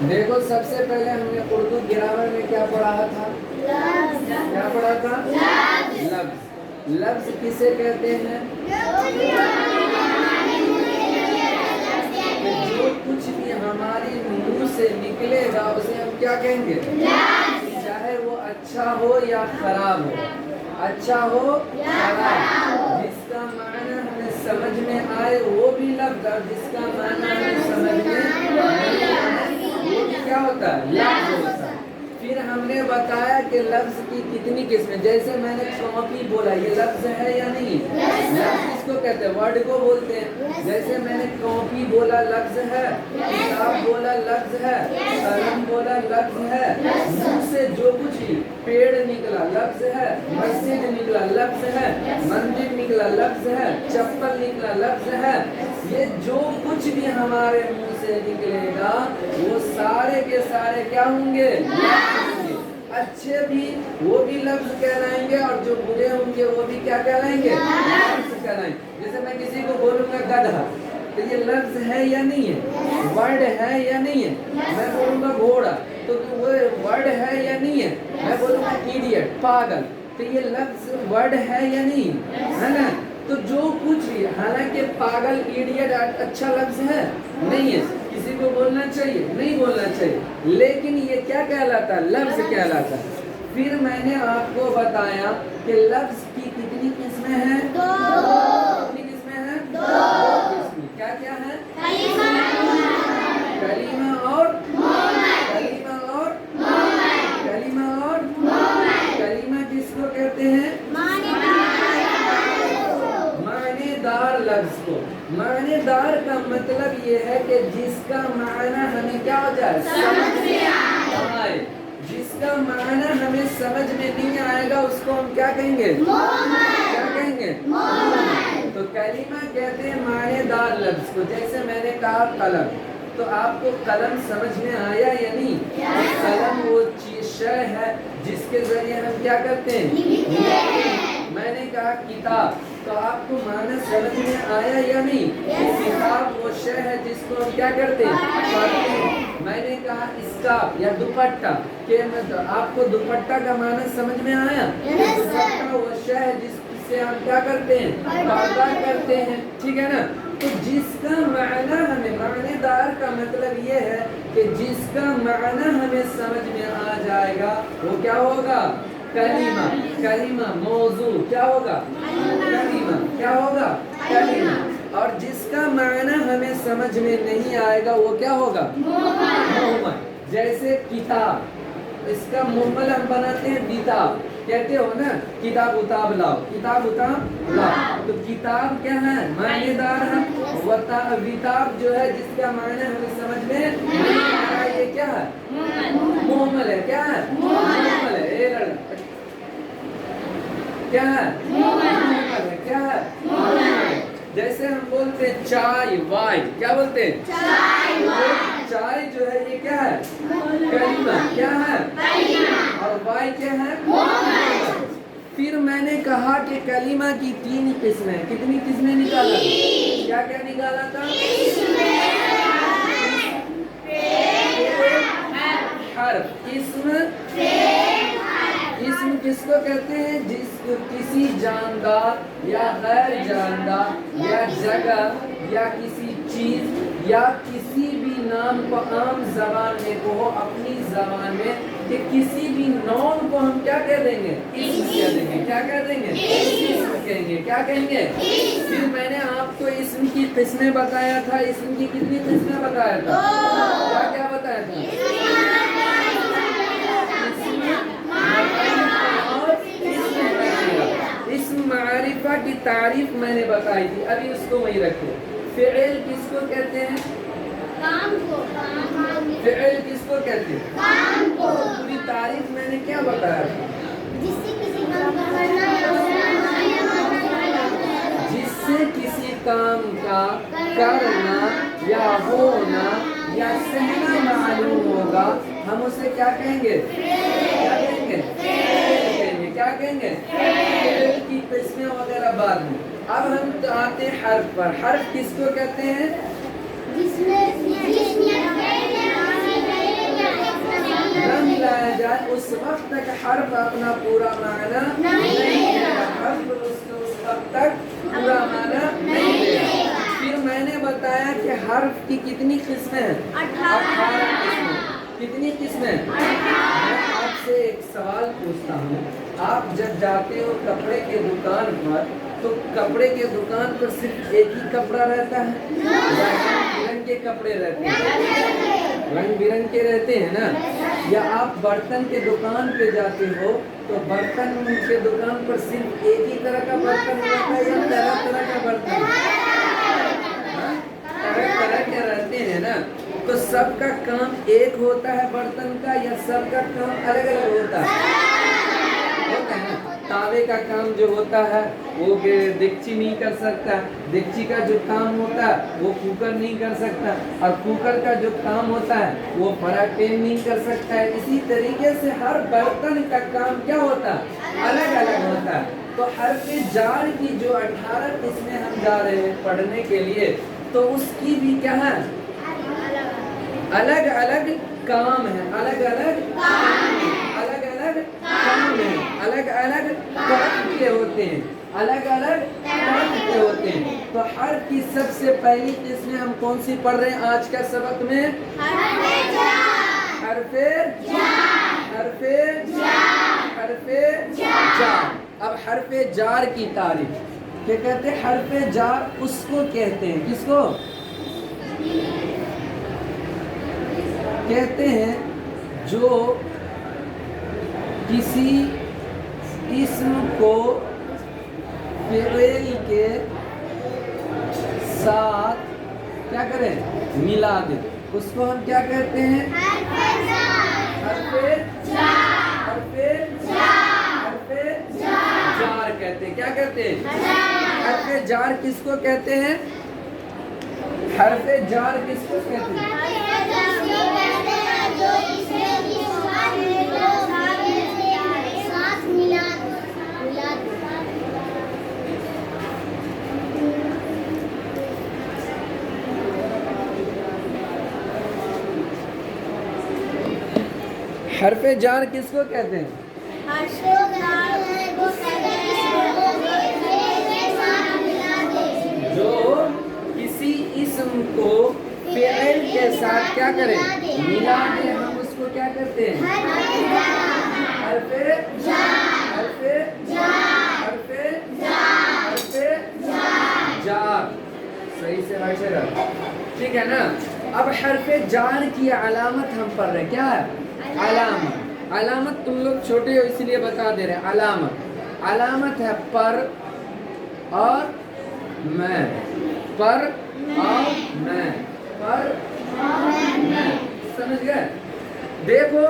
देखो सबसे पहले हमने उर्दू ग्रामर में क्या पढ़ा था? क्या पढ़ा था? लफ्ज। लफ्ज किसे कहते हैं? जो कुछ भी हमारे मुंह से निकलेगा उसे हम क्या कहेंगे? चाहे वो अच्छा हो या खराब हो, अच्छा हो खराब, जिसका माना हमें समझ में आए वो भी लफ्ज, और जिसका माना हमें समझ में नहीं आए वो भी क्या होता है? लफ्ज होता है। फिर हमने बताया कि लफ्ज की कितनी किस्में, जैसे मैंने कॉपी बोला, ये लफ्ज है या नहीं? लफ्ज किसको कहते हैं? वर्ड को बोलते हैं। जैसे मैंने कॉपी बोला लफ्ज है, किताब बोला लफ्ज है, कलम बोला लफ्ज है, मुंह से जो कुछ भी, पेड़ निकला लफ्ज है, मस्जिद निकला लफ्ज है, मंदिर निकला लफ्ज है, चप्पल निकला लफ्ज है। ये जो कुछ भी हमारे मुंह से निकलेगा वो सारे के सारे क्या होंगे? अच्छे भी वो भी लफ्ज कहलाएंगे, और जो बुरे होंगे वो भी क्या कहलाएंगे? लफ्ज कहलाएंगे। जैसे मैं किसी को बोलूंगा गधा, तो ये लफ्ज है या नहीं है? वर्ड है या नहीं है? मैं बोलूंगा घोड़ा, तो वो वर्ड है या नहीं है? मैं बोलूंगा इडियट, पागल, तो ये लफ्ज वर्ड है या नहीं है ना? तो जो कुछ भी, हालांकि पागल, इडियट अच्छा लफ्ज है नहीं है, किसी को बोलना चाहिए नहीं बोलना चाहिए, लेकिन ये क्या कहलाता है? लफ्ज कहलाता है। फिर मैंने आपको बताया कि लफ्ज की कितनी किस्में हैं? कितनी किस्में हैं? दो किस्में। क्या क्या है? कलीमा और कलीमा और कलीमा और कलीमा किसको कहते हैं? मानेदार लफ्ज को। मानेदार का मतलब ये है कि जिसका माना हमें क्या हो जाए? समझ में आए। जिसका माना हमें समझ में नहीं आएगा उसको हम क्या कहेंगे? क्या कहेंगे? तो कलीमा कहते हैं मानेदार लफ्ज को। जैसे मैंने कहा कलम, तो आपको कलम समझ में आया या नहीं? कलम वो शय है जिसके जरिए हम क्या करते हैं? मैंने कहा किताब, तो आपको माना समझ में आया या नहीं? किताब वो शय है जिसको हम क्या करते हैं? पढ़ते हैं। मैंने कहा स्कार्फ या दुपट्टा, के मतलब आपको दुपट्टा का माना समझ में आया? दुपट्टा वो शय है जिससे हम क्या करते हैं? पर्दा करते हैं, ठीक है ना? तो जिसका माना हमें, मानेदार का मतलब ये है कि जिसका माना हमें समझ में आ जाएगा वो क्या होगा? कलीमा। कलीमा मौजू क्या होगा? कलीमा क्या होगा? कलीमा। और जिसका माना हमें समझ में नहीं आएगा वो क्या होगा? मुहम्मद। जैसे किताब, इसका मुहम्मद हम बनाते हैं बिताब, कहते हो ना, किताब उताब लाओ, किताब उताब लाओ। तो किताब क्या है? मानेदार है। विताब जो है जिसका माना हमें समझ में नहीं आ रहा, ये क्या है? मुहम्मद है। क्या है? मुहम्मद है। ए लड़का क्या है? मुहम्मद है। क्या है? जैसे हम बोलते हैं चाय, वाई, क्या बोलते हैं? चाय जो है ये क्या है? कलीमा। क्या है? और वाई क्या है? फिर मैंने कहा कि कलीमा की 3 किस्में। कितनी किस्में निकाला? क्या क्या निकाला था? हर्फ। इसम किसको कहते हैं? जिसको किसी जानदार या गैर जानदार या जगह या किसी चीज या किसी भी नाम को आम जबान में कहो, अपनी जबान में, कि किसी भी नॉन को हम क्या कह देंगे? इसम कह देंगे। क्या कह देंगे? इसम कहेंगे। क्या कहेंगे? फिर मैंने आपको इसम की किस्में बताया था। इसम की कितनी किस्में बताया था? क्या क्या बताया था? इसम मारिफा की तारीफ मैंने बताई थी, अभी उसको वही रखो। फ़िइल किसको कहते हैं? काम को। फ़िइल किसको कहते हैं? काम को। पूरी तारीफ मैंने क्या बताया था? जिससे किसी काम का करना या होना या सहना मालूम होगा, हम उसे क्या कहेंगे? क्या कहेंगे? क्या कहेंगे? की किस्में वगैरह बाद में। अब हम आते हैं हर्फ पर। हर्फ किसको कहते हैं? حرف اپنا پورا معنی نہیں دے گا، حرف اس وقت تک پورا معنی نہیں دے گا۔ پھر میں نے بتایا کہ حرف کی کتنی قسمیں ہیں؟ 18 قسمیں۔ کتنی قسمیں؟ میں آپ سے ایک سوال پوچھتا ہوں، آپ جب جاتے ہو کپڑے کے دکان پر تو کپڑے کے دکان پر صرف ایک ہی کپڑا رہتا ہے یا رنگ برنگ کے کپڑے رہتے ہیں؟ رنگ برنگ کے رہتے ہیں نا؟ یا آپ برتن کے دکان پہ جاتے ہو تو برتن کے دکان پر صرف ایک ہی طرح کا برتن رہتا ہے یا طرح طرح کا برتن؟ طرح طرح کے رہتے ہیں نا؟ تو سب کا کام ایک ہوتا ہے برتن کا یا سب کا کام الگ الگ ہوتا ہے؟ تاوے کا کام جو ہوتا ہے وہ دیگچی نہیں کر سکتا، دیگچی کا جو کام ہوتا ہے وہ کوکر نہیں کر سکتا، اور کوکر کا جو کام ہوتا ہے وہ فرائی پین نہیں کر سکتا ہے۔ اسی طریقے سے ہر برتن کا کام کیا ہوتا ہے؟ الگ الگ ہوتا ہے۔ تو حرف جار کی جو 18 قسمیں ہم جا رہے ہیں پڑھنے کے لیے، تو اس کی بھی کیا ہے؟ الگ الگ کام ہے، الگ الگ الگ الگ کام ہے، الگ الگ طرح کے ہوتے ہیں، الگ الگ طرح کے ہوتے ہیں۔ تو حرف کی سب سے پہلی قسم ہم کون سی پڑھ رہے ہیں آج کا سبق میں؟ حرف حرف حرف جار۔ اب حرف جار کی تعریف کیا کہتے ہیں؟ حرف جار اس کو کہتے ہیں، کس کو کہتے ہیں؟ جو کسی اسم کو فعل کے ساتھ کیا کریں؟ ملا دے، اس کو ہم کیا کہتے ہیں؟ حرف جار کہتے ہیں۔ کیا کہتے ہیں؟ حرف جار کس کو کہتے ہیں؟ حرف جار کس کو کہتے ہیں؟ حرف جار کس کو کہتے ہیں؟ جو کسی اسم کو فعل کے ساتھ کیا کرے؟ ملا دے، ہم اس کو کیا کرتے ہیں؟ حرف حرف حرف جار۔ صحیح سے بیٹھے رہو، ٹھیک ہے نا؟ اب حرف جار کی علامت ہم پڑھ رہے ہیں، کیا ہے؟ علامت۔ علامت تم لوگ چھوٹے ہو اس لیے بتا دے رہے ہیں۔ علامت، علامت ہے پر اور میں، پر اور میں، پر میں، سمجھ گئے؟ دیکھو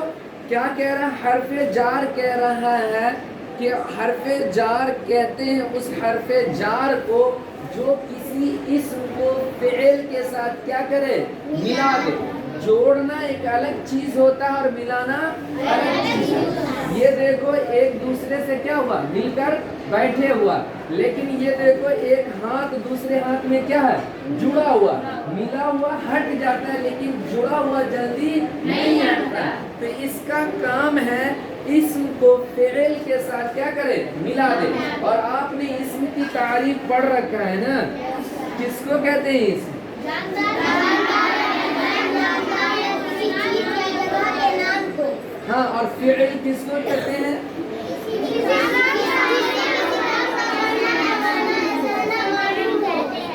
کیا کہہ رہا ہے؟ حرف جار کہہ رہا ہے کہ حرف جار کہتے ہیں اس حرف جار کو جو کسی اسم کو فعل کے ساتھ کیا کرے؟ ملا دے۔ جوڑنا ایک الگ چیز ہوتا ہے اور ملانا الگ چیز ہے۔ یہ دیکھو ایک دوسرے سے کیا ہوا؟ مل کر بیٹھے ہوا، لیکن یہ دیکھو ایک ہاتھ دوسرے ہاتھ میں کیا ہے؟ جڑا ہوا۔ ملا ہوا ہٹ جاتا ہے لیکن جڑا ہوا جلدی نہیں ہٹتا۔ تو اس کا کام ہے اسم کو فعل کے ساتھ کیا کرے؟ ملا دے۔ اور آپ نے اسم کی تعریف پڑھ رکھا ہے نا، کس کو کہتے ہیں اسم؟ ہاں، اور فعل کس کو کہتے ہیں؟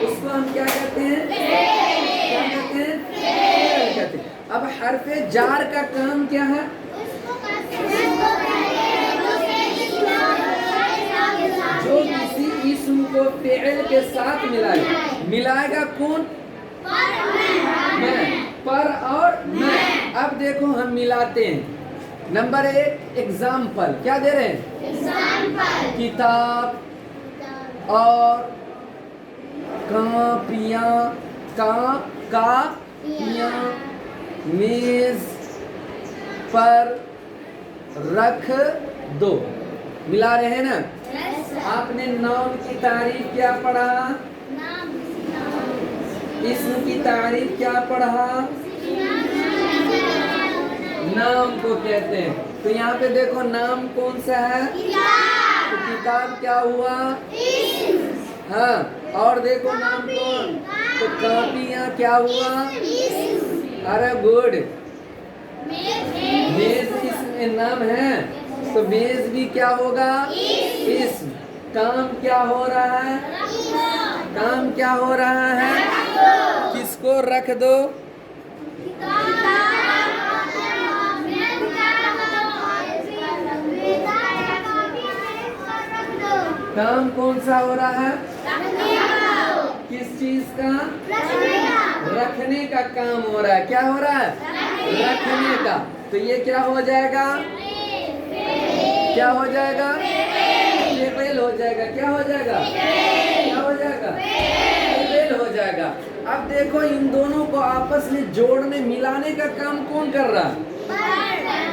اس کو ہم کیا کہتے ہیں؟ کیا کہتے ہیں؟ فعل کہتے ہیں۔ اب حرف جار کا کام کیا ہے؟ جو کسی اسم کو فعل کے ساتھ ملائے، ملائے گا کون؟ میں، پر اور میں۔ اب دیکھو ہم ملاتے ہیں۔ نمبر 1 ایگزامپل کیا دے رہے ہیں؟ کتاب اور کاپیاں، کاپیاں میز پر رکھ دو۔ ملا رہے ہیں نا؟ آپ نے نام کی تعریف کیا پڑھا؟ اسم کی تعریف کیا پڑھا؟ نام کو کہتے ہیں۔ تو یہاں پہ دیکھو نام کون سا ہے؟ تو کتاب کیا ہوا؟ ہاں، اور دیکھو نام کون؟ تو کاپیاں کیا ہوا؟ ارے گڈ، میز اسم نام ہے تو میز بھی کیا ہوگا؟ اسم۔ کام کیا ہو رہا ہے؟ کام کیا ہو رہا ہے؟ کس کو رکھ دو؟ کام کون سا ہو رہا ہے؟ کس چیز کا؟ رکھنے کا کام ہو رہا ہے۔ کیا ہو رہا ہے؟ رکھنے کا۔ تو یہ کیا ہو جائے گا؟ کیا ہو جائے گا؟ فعل ہو جائے گا۔ کیا ہو جائے گا؟ کیا ہو جائے گا؟ فعل ہو جائے گا۔ اب دیکھو ان دونوں کو آپس میں جوڑنے ملانے کا کام کون کر رہا ہے؟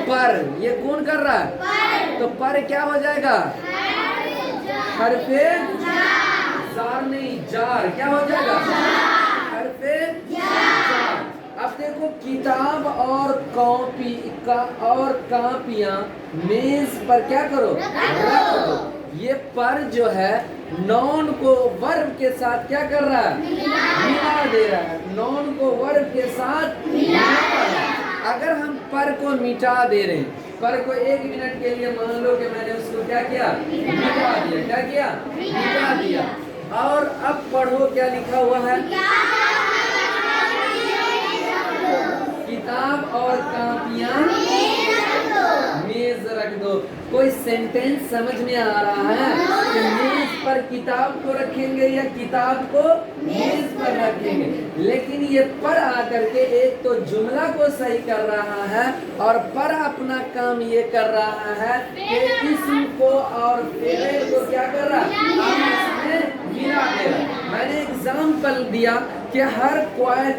پر۔ یہ کون کر رہا ہے؟ تو پر کیا ہو جائے گا؟ حرف جار نہیں، جار۔ کیا ہو جائے گا؟ حرف جار۔ اب دیکھو کتاب اور کاپی اور کاپیاں میز پر کیا کرو؟ رکھ دو۔ یہ پر جو ہے نون کو ورب کے ساتھ کیا کر رہا ہے؟ ملا دے رہا ہے۔ نون کو ورب کے ساتھ ملا رہا ہے۔ اگر ہم پر کو مٹا دے رہے ہیں، پر کو ایک منٹ کے لیے مان لو کہ میں نے اس کو کیا کیا؟ مٹا دیا۔ کیا کیا؟ مٹا دیا۔ اور اب پڑھو کیا لکھا ہوا ہے؟ کتاب اور کاپیاں میز رکھ دو۔ کوئی سینٹینس سمجھ میں آ رہا ہے کہ میز پر کتاب کو رکھیں گے یا کتاب کو میز پر رکھیں گے؟ لیکن یہ پر آ کر کے ایک تو جملہ کو صحیح کر رہا ہے اور پر اپنا کام یہ کر رہا ہے کہ اسم کو اور فعل کو کیا کر رہا ہے؟ آپس میں ملا دے رہا۔ میں نے ایگزامپل دیا کہ ہر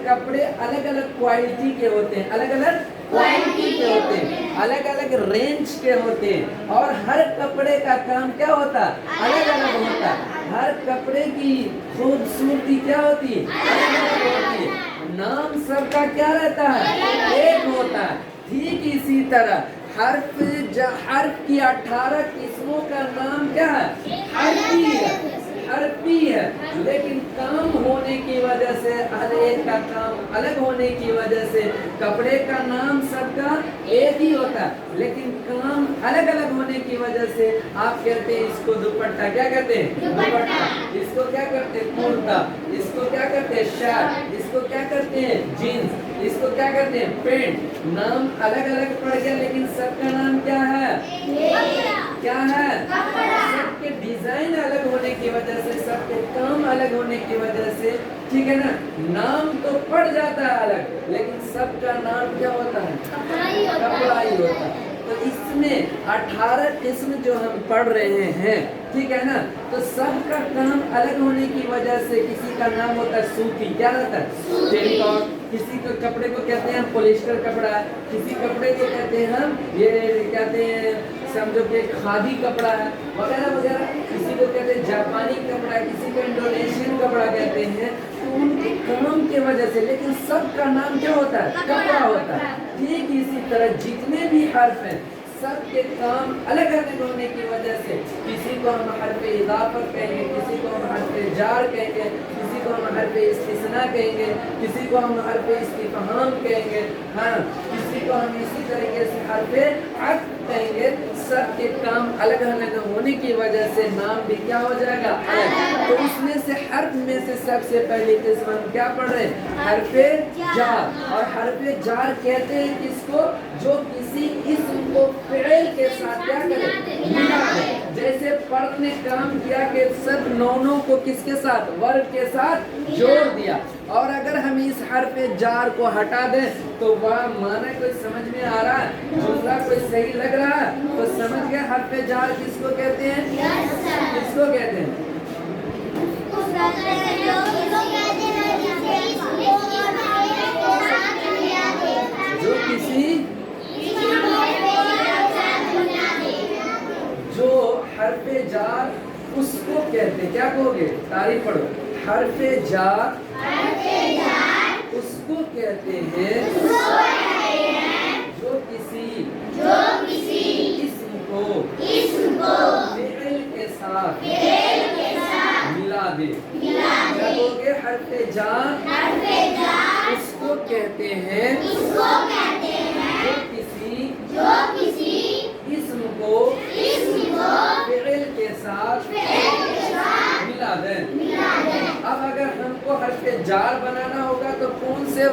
کپڑے الگ الگ کوالٹی کے ہوتے ہیں، الگ الگ کوالٹی کے ہوتے ہیں، الگ الگ رینج کے ہوتے ہیں، اور ہر کپڑے کا کام کیا ہوتا ہے؟ الگ الگ ہوتا ہے۔ ہر کپڑے کی خوبصورتی کیا ہوتی ہے؟ الگ الگ ہوتی ہے۔ نام سب کا کیا رہتا ہے؟ ایک ہوتا ہے۔ ٹھیک اسی طرح حرف کی 18 قسموں کا نام کیا ہے؟ حرفی ہے، حرفی ہے۔ لیکن کام ہونے کی وجہ سے ہر ایک کا کام الگ ہونے کی وجہ سے کپڑے کا نام سب کا ایک ہی ہوتا ہے، لیکن کام الگ الگ ہونے کی وجہ سے آپ کہتے ہیں اس کو دوپٹہ، کیا کہتے ہیں؟ دوپٹہ۔ اس کو کیا کرتے ہیں؟ کرتا۔ اس کو کیا کرتے ہیں؟ شرٹ۔ اس کو کیا کرتے ہیں؟ جینس۔ اس کو کیا کرتے ہیں؟ پینٹ۔ نام الگ الگ پڑ گیا لیکن سب کا نام کیا ہے؟ کیا ہے؟ سب کے ڈیزائن الگ ہونے کی وجہ سے، سب کے کام الگ ہونے کی وجہ سے، ٹھیک ہے نا، نام تو پڑ جاتا ہے الگ لیکن سب کا نام کیا ہوتا ہے؟ کپڑا ہی ہوتا ہے۔ تو اس میں 18 قسم جو ہم پڑھ رہے ہیں، ٹھیک ہے نا، تو سب کا کام الگ ہونے کی وجہ سے کسی کا نام ہوتا ہے سوتی، کیا رہتا ہے؟ ٹیریکاٹ۔ کسی کو کپڑے کو کہتے ہیں پولیسٹر کپڑا ہے، کسی کپڑے کو کہتے ہیں ہم یہ کہتے ہیں سمجھو کہ کھادی کپڑا ہے وغیرہ وغیرہ۔ کسی کو کہتے ہیں جاپانی کپڑا ہے، کسی کو انڈونیشین کپڑا کہتے ہیں۔ تو ان کے کام کی وجہ سے، لیکن سب کا نام کیا ہوتا ہے؟ کپڑا ہوتا ہے۔ ٹھیک اسی طرح جتنے بھی حرف ہیں سب کے کام الگ الگ ہونے کی وجہ سے کسی کو ہم حرف اضافت کہیں گے، کسی کو ہم حرف جار کہیں گے، کسی کو ہم حرف استثناء کہیں گے، کسی کو ہم حرف استفہام کہیں گے، ہاں، کسی کو ہم اسی طریقے سے حرف عطف کہیں گے۔ سب کے کام الگ الگ ہونے کی وجہ سے نام بھی کیا ہو جائے گا؟ الگ۔ تو اس میں سے حرف میں سے سب سے پہلی قسم ہم کیا پڑھ رہے ہیں؟ حرف جار۔ اور حرف جار کہتے ہیں کس کو؟ جو کسی اسم کو فعل کے ساتھ کیا کرے؟ ملا دے۔ جیسے پڑھ نے کام کیا کہ سب نونوں کو کس کے ساتھ؟ ورب کے ساتھ جوڑ دیا۔ اور اگر ہم اس حرف جار کو ہٹا دیں تو وہ معنی کوئی سمجھ میں آ رہا ہے؟ جملہ کوئی صحیح لگ رہا ہے تو سمجھ گئے حرف جار کس کو کہتے ہیں؟ کس کو کہتے ہیں؟ جو کسی جو حرف جار اس کو کہتے ہیں، کیا کہو گے؟ تعریف پڑھو۔ حرف جار اس کو کہتے ہیں جو کسی साथ मिला दे। क्या बोलोगे? हर्फ जार उसको कहते हैं जो किसी इस्म को फ़िल के साथ मिला दे। अब अगर हमको हर्फ जार बनाना होगा तो कौन से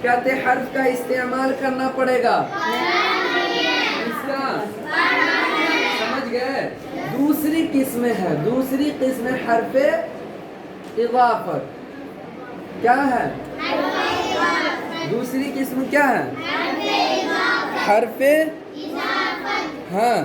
कहते हर्फ का इस्तेमाल करना पड़ेगा? इसका समझ गए? दूसरी किस्म है, दूसरी किस्म हर्फ इज़ाफ़त। क्या है दूसरी किस्म? क्या है? हर्फ हाँ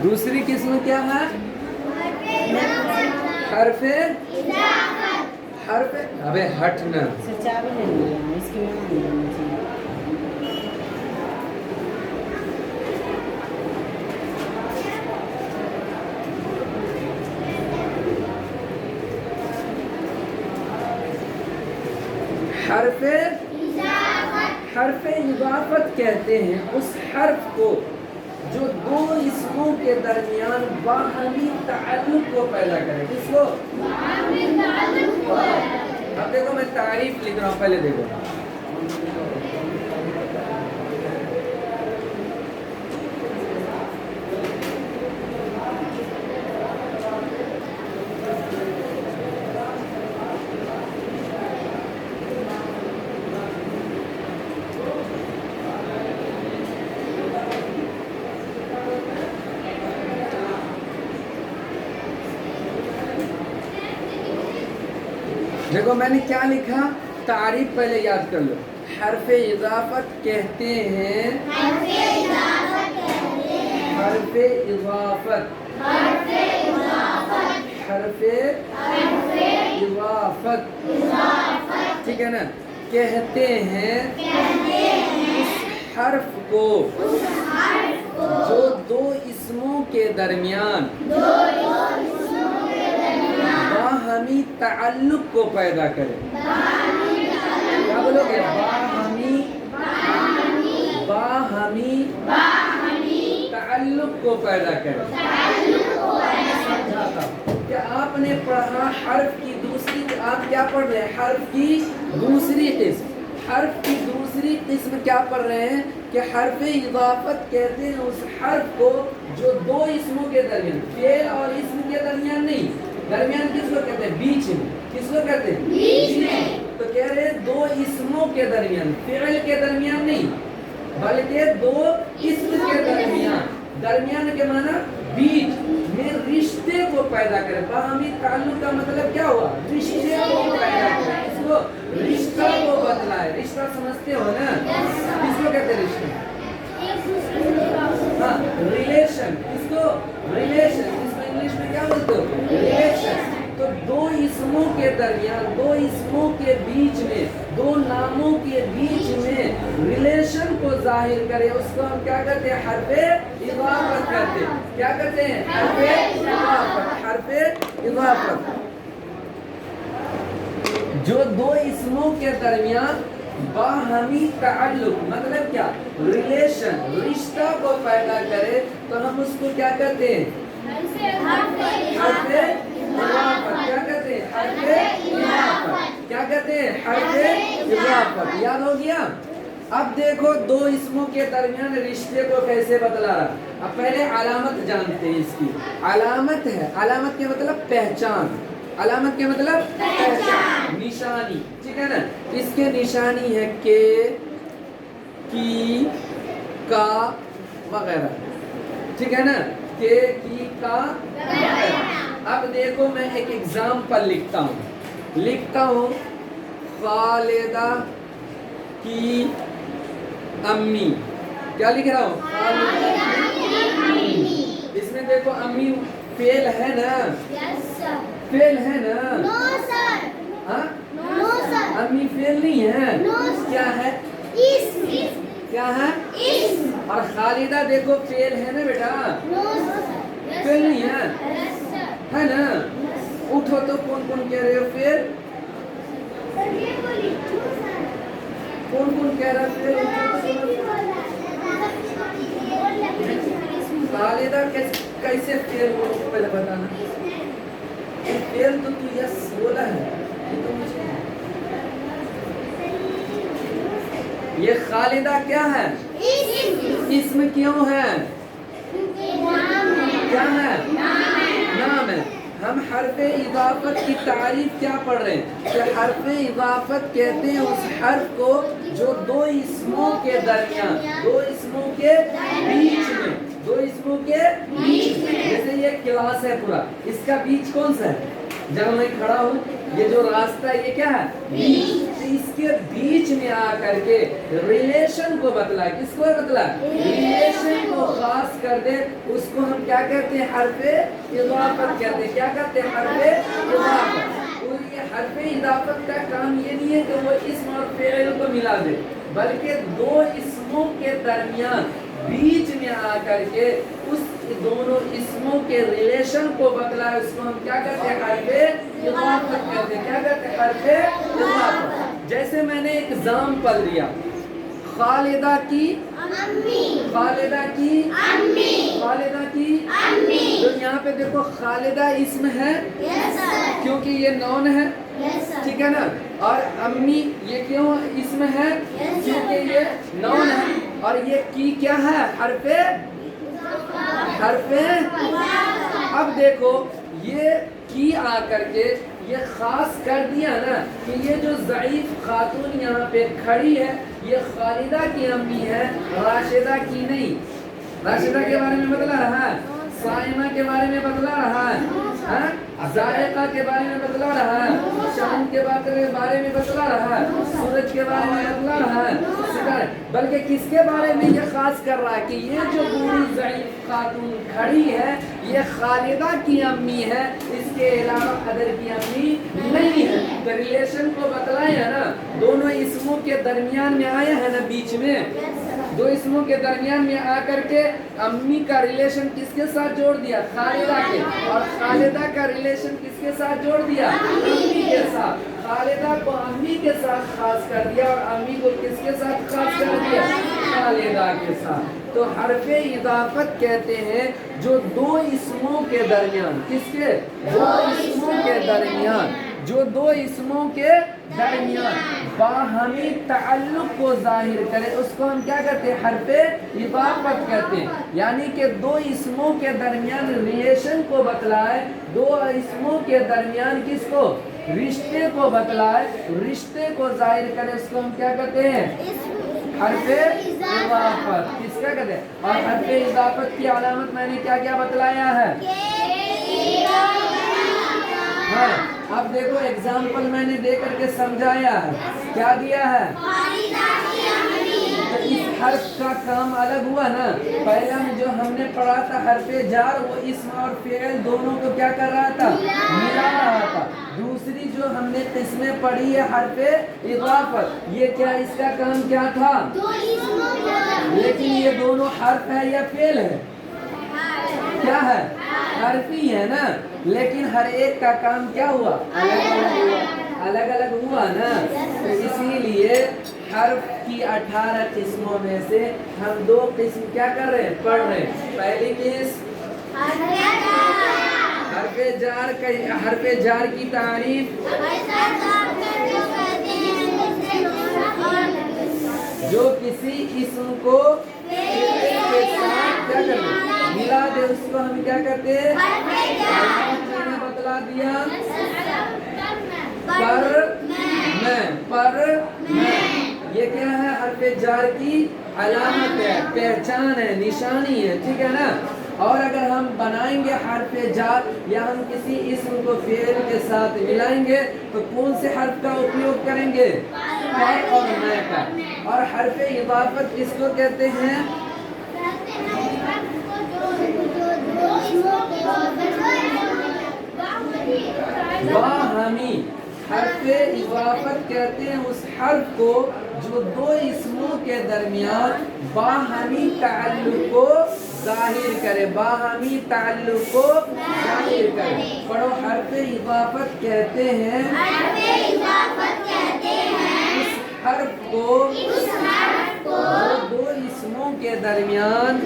दूसरी किस्म क्या है? हर्फ अबे हट ना। हर्फ इज़ाफ़त कहते हैं उस हर्फ को जो दो इस्मों के दरमियान बाहमी ताल्लुक को पैदा करे। किसको? अब देखो मैं तारीफ लिख रहा हूँ, पहले देखो। देखो मैंने क्या लिखा, तारीफ पहले याद कर लो। हर्फ इज़ाफ़त कहते हैं हर्फ इज़ाफ़त ठीक है ना? कहते हैं उस हर्फ को जो दो इस्मों के दरमियान बाहमी ताल्लुक को पैदा करे। क्या बोलोगे? बाहमी ताल्लुक को पैदा करे। क्या आपने पढ़ा हर्फ की दूसरी? आप क्या पढ़ रहे हैं? हर्फ की दूसरी किस्म। हर्फ की दूसरी किस्म क्या पढ़ रहे हैं कि हर्फ इज़ाफ़त कहते हैं उस हर्फ को जो दो इस्मों के दरमियान, फ़ेल और इस्म के दरमियान नहीं, दरमियान किसको कहते हैं? बीच में। किसको कहते हैं? बीच में। तो कह रहे हैं दो इस्मों के दरमियान, फ़िल के दरमियान नहीं बल्कि दो इस्म के दरमियान। दरमियान के माना बीच में रिश्ते को पैदा करे। बाहमी ताल्लुक का मतलब क्या हुआ? रिश्ते को पैदा करे। इसको रिश्ता को बतलाए। रिश्ता समझते हो ना? किसको कहते हैं? रिश्ता हाँ रिलेशन। किसको? रिलेशन। इसको इंग्लिश में क्या बोलते हो? रिलेशन। तो दो इस्मों के दरमियान, दो इस्मों के बीच में, दो नामों के बीच में रिलेशन को जाहिर करे, उसको हम क्या कहते हैं? हर्फ इज़ाफ़त कहते हैं। क्या कहते हैं? हर्फ इज़ाफ़त। हर्फ इज़ाफ़त जो दो इस्मों के दरमियान बाहमी ताल्लुक मतलब क्या? रिलेशन, रिश्ता को पैदा करे, तो हम उसको क्या कहते हैं? हर्फ इज़ाफ़त। क्या कहते हैं? हर्फ इज़ाफ़त। क्या कहते हैं? हर्फ इज़ाफ़त। याद हो गया? अब देखो दो इस्मों के दरमियान रिश्ते को कैसे बतला रहा। अब पहले अलामत जानते हैं इसकी। अलामत है, अलामत के मतलब पहचान। अलामत के मतलब पहचान, निशानी। ठीक है ना? इसके निशानी है के, की, का वगैरह। ठीक है ना? के, की, का वगैरह। अब देखो मैं एक एग्जाम्पल लिखता हूँ खालिदा की अम्मी। क्या लिख रहा हूँ? इसमें देखो अम्मी फेल है ना? फेल है ना? No sir. हाँ? No sir. अम्मी फेल नहीं है। नो क्या है? क्या है? और खालिदा देखो फेल है ना बेटा? No sir. फेल नहीं है? है ना? उठो तो कौन कौन कह रहे हो फेल? कौन कौन कह रहा है खालिदा कैसे फेल हो, पहले बताना। फेल तो तू यस बोला है, ये तो मुझे ये खालिदा क्या है? इसमें क्यों है? क्या है? नाम है। हम हर्फ़े इज़ाफ़त की तारीफ क्या पढ़ रहे हैं कि हर्फ़े इज़ाफ़त कहते हैं उस हर्फ को जो दो इसमों के दरमियान, दो इसमों के बीच में, दो इसमों के बीच में, जैसे ये क्लास है पूरा, इसका बीच कौन सा है? जहाँ मैं खड़ा हूँ, ये जो रास्ता है ये क्या है? बीच। तो इसके बीच में आकर के रिलेशन को बतला, किसको बतला? रिलेशन को खास कर दे, उसको हम क्या कहते हैं? हर्फ़े इज़ाफ़त कहते हैं। क्या कहते हैं? हर्फ़े इज़ाफ़त। और ये हर्फ़े इज़ाफ़त का काम ये नहीं है कि वो इसम और फ़िल को मिला दे, बल्कि दो इसमों के दरमियान बीच में आकर के उस दोनों इसमों के रिलेशन को बतलाए, उसको हम क्या कहते हैं? हर्फ़े इज़ाफ़त कहते हैं। क्या कहते हैं? हर्फ़े इज़ाफ़त। जैसे मैंने एग्जाम्पल दिया, खालिदा की अम्मी, खालिदा की अम्मी, खालिदा की अम्मी। तो यहाँ पे देखो खालिदा इसम है, क्योंकि ये नॉन है, ठीक है ना। और अम्मी ये क्यों इसम है? क्योंकि ये नॉन है। और ये की क्या है? हर्फ़े हर्फ़े। अब देखो ये की आकर के ये खास कर दिया ना कि ये जो ज़ईफ़ खातून यहाँ पे खड़ी है ये खालिदा की अम्मी है, राशिदा की नहीं। राशिदा के बारे में बतला रहा है, साइमा के बारे में बतला रहा है, ज़ायक़ा के बारे में बतला रहा है, शाम के बारे में बतला रहा है, सूरज के बारे में बतला रहा है, सितारे। बल्कि किसके बारे में ये खास कर रहा है कि ये जो बूढ़ी ज़ईफ़ खातून खड़ी है ये खालिदा की अम्मी है, इसके अलावा अदर की अम्मी नहीं है। तो रिलेशन को बतलाया ना, दोनों इसमों के दरमियान में आया है ना, बीच में दो इसमों के दरमियान में आकर के अम्मी का रिलेशन किसके साथ जोड़ दिया? खालिदा के। और खालिदा का रिलेशन किसके साथ जोड़ दिया? अम्मी के साथ। खालिदा को अम्मी के साथ खास कर दिया और अम्मी को किसके साथ खास कर दिया? खालिदा के साथ। तो हर्फ़े इज़ाफ़त कहते हैं जो दो इसमों के दरमियान, किसके? दो इसमों के दरमियान, जो दो इसमों के दरमियान बाहमी ताल्लुक़ को ज़ाहिर करे, उसको हम क्या कहते हैं? हर्फ़े इज़ाफ़त कहते हैं। यानी कि दो इसमों के दरमियान रिलेशन को बतलाए, दो इसमों के दरमियान किसको? रिश्ते को बतलाए, रिश्ते को ज़ाहिर करे, उसको हम क्या कहते हैं? हर्फ़े इज़ाफ़त। किसका कहते हैं? और हर्फ़े इज़ाफ़त की अलामत मैंने क्या क्या बतलाया है? हाँ, अब देखो एग्जाम्पल मैंने दे करके समझाया है, क्या दिया है? तो इस हर्फ का काम अलग हुआ ना। पहला में जो हमने पढ़ा था हर्फ़े जार, वो इसम और फ़िल दोनों को क्या कर रहा था? मिला रहा था। दूसरी जो हमने किस्में पढ़ी है हर्फ़े इज़ाफ़त, ये क्या, इसका काम क्या था? लेकिन ये दोनों हर्फ है या फ़िल है? क्या है? हर्फी है ना। लेकिन हर एक का काम क्या हुआ? अलग अलग हुआ ना। तो इसीलिए हर्फ की 18 किस्मों में से हम दो किस्म क्या कर रहे हैं? पढ़ रहे हैं। पहली किस्म हर्फ़े जार की तारीफ, जो किसी इसम को के साथ क्या करते? मिला दे, उसको हम क्या करते हैं? मैंने बतला दिया, पर मैं। ये क्या है? हर्फ़े जार की अलामत है, पहचान है, निशानी है, ठीक है ना। और अगर हम बनाएंगे हर्फ़े जार या हम किसी इसम को फ़िल के साथ मिलाएंगे तो कौन से हर्फ का उपयोग करेंगे? पर और मैं का। और हर्फ़े इज़ाफ़त किसको कहते हैं? बाहमी। हर्फ़े इज़ाफ़त कहते हैं उस हर्फ को जो दो इसमों के दरमियान बाहमी ताल्लुक़ को ज़ाहिर करे, बाहमी ताल्लुक़ को ज़ाहिर करे। पढ़ो, हर्फ़े इज़ाफ़त कहते हैं حرف کو دو اسموں کے درمیان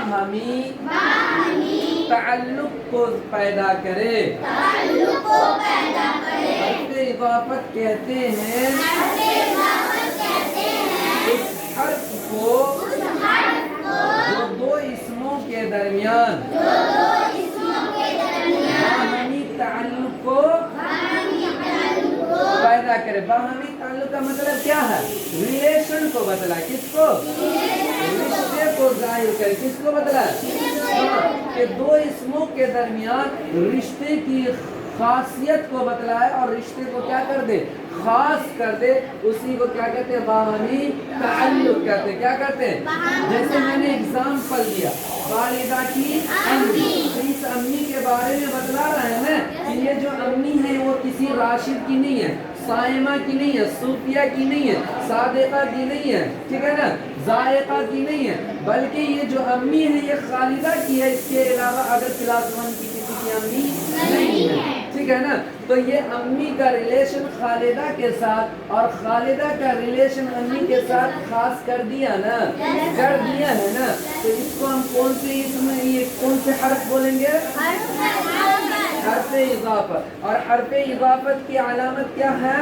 باہمی تعلق کو پیدا کرے. حرف اضافت کہتے ہیں اس حرف کو جو دو اسموں کے درمیان باہمی تعلق کو پیدا کرے. باہمی تعلق کا مطلب کیا ہے؟ ریلیشن کو بتلا. کس کو؟ رشتے کو ظاہر کرے. کس کو بتلا؟ کہ دو اسموں کے درمیان رشتے کی خاصیت کو بتلائے اور رشتے کو کیا کر دے؟ خاص کر دے. اسی کو کیا کہتے ہیں؟ باہمی تعلق کہتے ہیں. کیا کہتے ہیں؟ جیسے میں نے اگزامپل دیا والدہ کی امی. اس امی کے بارے میں بتلا رہے ہیں نا کہ یہ جو امی ہے وہ کسی راشد کی نہیں ہے, صائمہ کی نہیں ہے, صوفیہ کی نہیں ہے, صادقہ کی نہیں ہے, ٹھیک ہے نا, ذائقہ کی نہیں ہے, بلکہ یہ جو امی ہے یہ خالدہ کی ہے. اس کے علاوہ اگر کلاس 1 کی کسی کی امی نہیں ہے, ٹھیک ہے نا. تو یہ امی کا ریلیشن خالدہ کے ساتھ اور خالدہ کا ریلیشن امی کے ساتھ خاص کر دیا نا, کر دیا ہے نا. تو اس کو ہم کون سے اسم یہ کون سے حرف بولیں گے؟ حرف اضافت. اور حرف اضافت کی علامت کیا ہے؟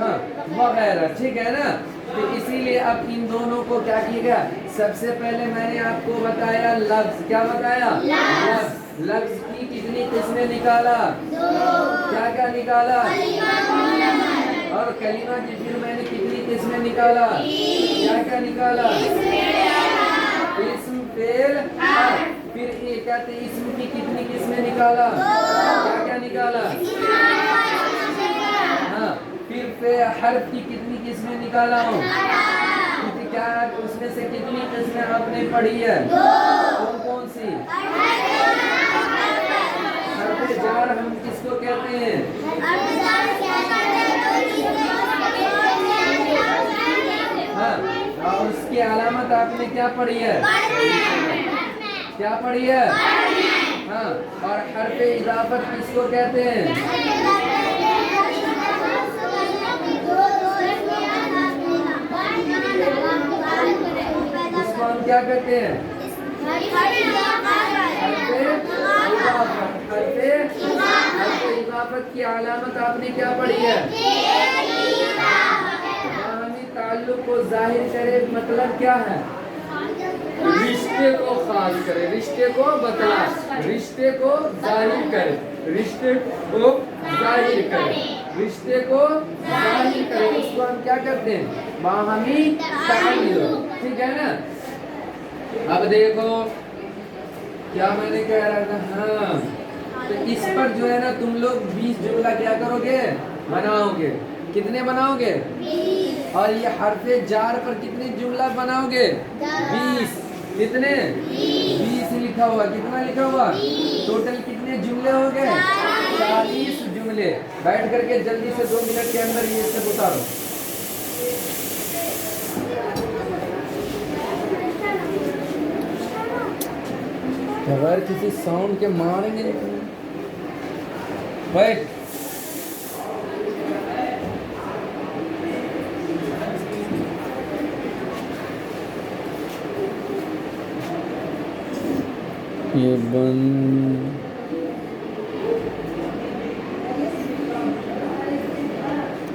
ہاں وغیرہ, ٹھیک ہے نا. تو اسی لیے اب ان دونوں کو کیا کیا گیا؟ سب سے پہلے میں نے آپ کو بتایا لفظ. کیا بتایا؟ لفظ. لفظ کی کتنی قسمیں نکالا؟ کیا کیا نکالا؟ اور کلمہ کی پھر میں نے کتنی قسمیں نکالا؟ کیا کیا نکالا؟ اسم فعل حرف. پھر یہ کہتے ہیں اسم کی کتنی قسمیں نکالا؟ کیا کیا نکالا؟ ہاں. پھر حرف کی کتنی قسمیں نکالا ہوں؟ کیا اس میں سے کتنی قسمیں آپ نے پڑھی ہے؟ کون کون سی؟ حرف جار ہم کس کو کہتے ہیں؟ ہاں. اور اس کی علامت آپ نے کیا پڑھی ہے؟ کیا پڑھی ہے؟ ہاں. اور حرف اضافت کس کو کہتے ہیں؟ اس کو ہم کیا کہتے ہیں؟ حرف اضافت کی علامت آپ نے کیا پڑھی ہے؟ باہمی تعلق کو ظاہر کرے. مطلب کیا ہے؟ رشتے کو خاص کرے, رشتے کو بتلا, رشتے کو ظاہر کرے, رشتے کو ظاہر کرے, رشتے کو ظاہر کرے. اس کو ہم کیا کرتے ہیں؟ باہمی تعلق, ٹھیک ہے نا. اب دیکھو کیا میں نے کہہ رہا تھا. ہاں. تو اس پر جو ہے نا تم لوگ 20 جملہ کیا کرو گے؟ بناؤ گے. کتنے بناؤ گے؟ اور یہ حرف جار پر کتنے جملہ بناؤ گے؟ 20. کتنے؟ 20 لکھا ہوا. کتنا لکھا ہوا؟ ٹوٹل کتنے جملے ہو گئے؟ 40 جملے. بیٹھ کر کے جلدی سے 2 منٹ کے اندر یہ سب اتارو. بغیر کسی ساؤنڈ کے ماریں گے. بیٹھ. یہ بند